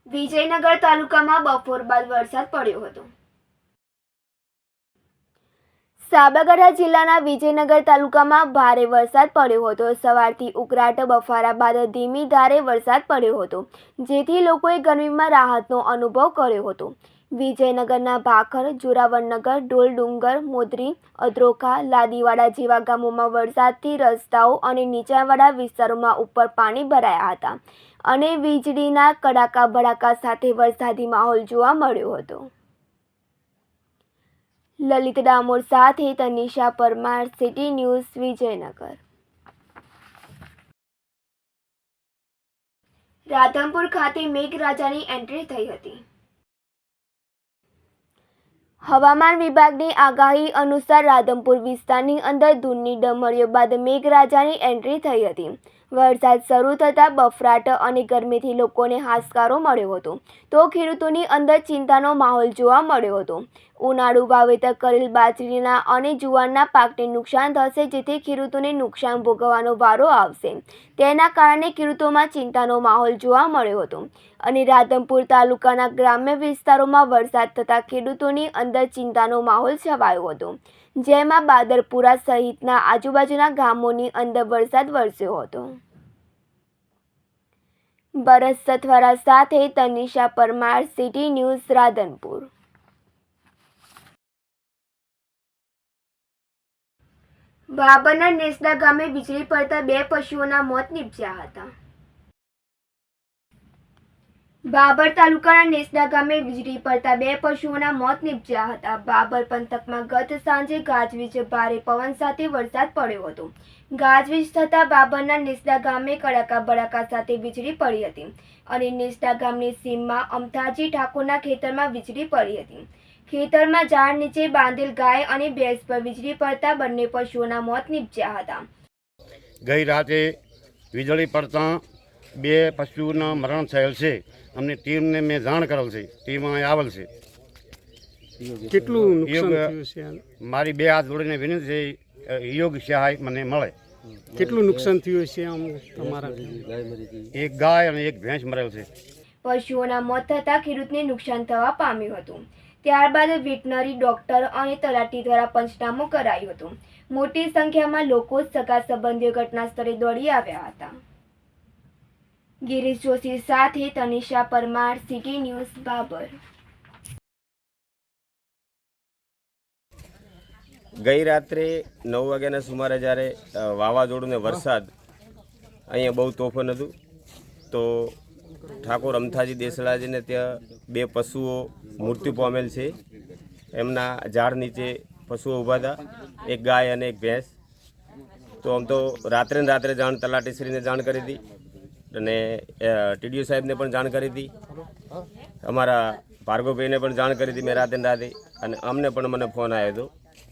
વિજયનગર તાલુકામાં બપોર બાદ વરસાદ પડ્યો હતો। સાબરકાંઠા જિલ્લાના વિજયનગર તાલુકામાં ભારે વરસાદ પડ્યો હતો। સવારથી ઉકળાટ બફારા બાદ ધીમી ધારે વરસાદ પડ્યો હતો, જેથી લોકોએ ગરમીમાં રાહતનો અનુભવ કર્યો હતો। વિજયનગરના ભાખર, જોરાવરનગર, ઢોલડુંગર, મોદરી, અદ્રોખા, લાદીવાડા જેવા ગામોમાં વરસાદથી રસ્તાઓ અને નીચાણવાળા વિસ્તારોમાં ઉપર પાણી ભરાયા હતા અને વીજળીના કડાકા ભડાકા સાથે વરસાદી માહોલ જોવા મળ્યો હતો। લલિત ડામોર સાથે તનિષા પરમાર, સિટી ન્યૂઝ, વિજયનગર। રાધનપુર ખાતે મેઘરાજાની એન્ટ્રી થઈ હતી। હવામાન વિભાગની આગાહી અનુસાર રાધનપુર વિસ્તારની અંદર ધૂળની ડમરીઓ બાદ મેઘરાજાની એન્ટ્રી થઈ હતી। વરસાદ શરૂ થતાં બફરાટ અને ગરમીથી લોકોને હાશકારો મળ્યો હતો, તો ખેડૂતોની અંદર ચિંતાનો માહોલ જોવા મળ્યો હતો। ઉનાળુ વાવેતર કરેલ બાજરીના અને જુવારના પાકને નુકસાન થશે, જેથી ખેડૂતોને નુકસાન ભોગવવાનો વારો આવશે। તેના કારણે ખેડૂતોમાં ચિંતાનો માહોલ જોવા મળ્યો હતો અને રાધનપુર તાલુકાના ગ્રામ્ય વિસ્તારોમાં વરસાદ થતાં ખેડૂતોની અંદર ચિંતાનો માહોલ છવાયો હતો, જેમાં બાદરપુરા સહિતના આજુબાજુના ગામોની અંદર વરસાદ વરસ્યો હતો। બરસ સથવારા સાથે તનિષા પરમાર, સિટી ન્યૂઝ, રાધનપુર। બાબરના નેસડા ગામે વીજળી પડતા 2 પશુઓના મોત નીપજ્યા હતા। બાબર તાલુકાના નેસડા ગામે વીજળી પડતા 2 પશુઓના મોત નીપજ્યા હતા। બાબર પંથકમાં ગત સાંજે ગાજવીજ, ભારે પવન સાથે વરસાદ પડ્યો હતો। ગાજવીજ થતાં બાબરના નેસડા ગામે કડાકા ભડાકા સાથે વીજળી પડી હતી અને નેસડા ગામની સીમમાં અમથાજી ઠાકોરના ખેતરમાં વીજળી પડી હતી। ખેતરમાં ઝાડ નીચે બાંધેલ ગાય અને ભેંસ પર વીજળી પડતા બંને પશુઓના મોત નીપજ્યા હતા। ગઈ રાતે વીજળી પડતા 2 પશુઓના મરણ થયેલ છે। અમને ટીમને મેં જાણ કરેલ છે, ટીમ અહીં આવેલ છે। કેટલું નુકસાન થયું છે? મારી 2 હાથ જોડીને વિનંતી છે, યોગ્ય સહાય મને મળે। કેટલું નુકસાન થયું છે આમ તમારા? 1 ગાય અને 1 ભેંસ મરેલ છે। પશુઓના મોત થતાં ખેડૂતને નુકસાન થવા પામ્યું હતું। ત્યારબાદ વેટનરી ડોક્ટર અને તલાટી દ્વારા પંચનામું કરાયું હતું। મોટી સંખ્યામાં લોકો, સગા સંબંધીઓ ઘટના સ્થળે દોડી આવ્યા હતા। ગિરીશ જોશી સાથે તનિષા પરમાર, સિટી ન્યૂઝ, બાબર। ગઈ રાત્રે 9 વાગ્યાના સુમારે જ્યારે વાવાઝોડું ને વરસાદ અહીંયા બહુ તોફાન હતું, તો ઠાકોર અમથાજી દેસડાજીને ત્યાં 2 પશુઓ મૃત્યુ પામેલ છે। એમના ઝાડ નીચે પશુઓ ઊભા હતા, 1 ગાય અને 1 ભેંસ। તો આમ તો રાત્રે ને રાત્રે જાણ તલાટીશ્રીને જાણ કરી હતી અને ટીડીઓ સાહેબને પણ જાણ કરી હતી, અમારા ભાર્ગવભાઈને પણ જાણ કરી હતી મેં રાતે ને રાતે, અને અમને પણ મને ફોન આવ્યો હતો,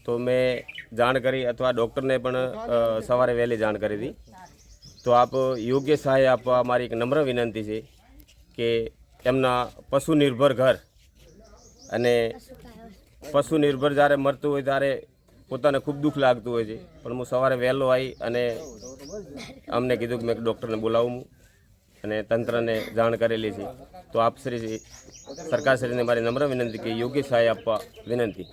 તો મેં જાણ કરી અથવા ડૉક્ટરને પણ સવારે વહેલી જાણ કરી હતી। તો આપ યોગ્ય સહાય આપવા મારી એક નમ્ર વિનંતી છે કે એમના પશુ નિર્ભર ઘર અને પશુ નિર્ભર જ્યારે મરતું હોય ત્યારે પોતાને ખૂબ દુઃખ લાગતું હોય છે, પણ હું સવારે વહેલો આવી અને અમને કીધું કે મેં ડૉક્ટરને બોલાવું અને તંત્રને જાણ કરેલી છે। તો આપ શ્રી સરકારશ્રીને મારી નમ્ર વિનંતી કે યોગ્ય સહાય આપવા વિનંતી।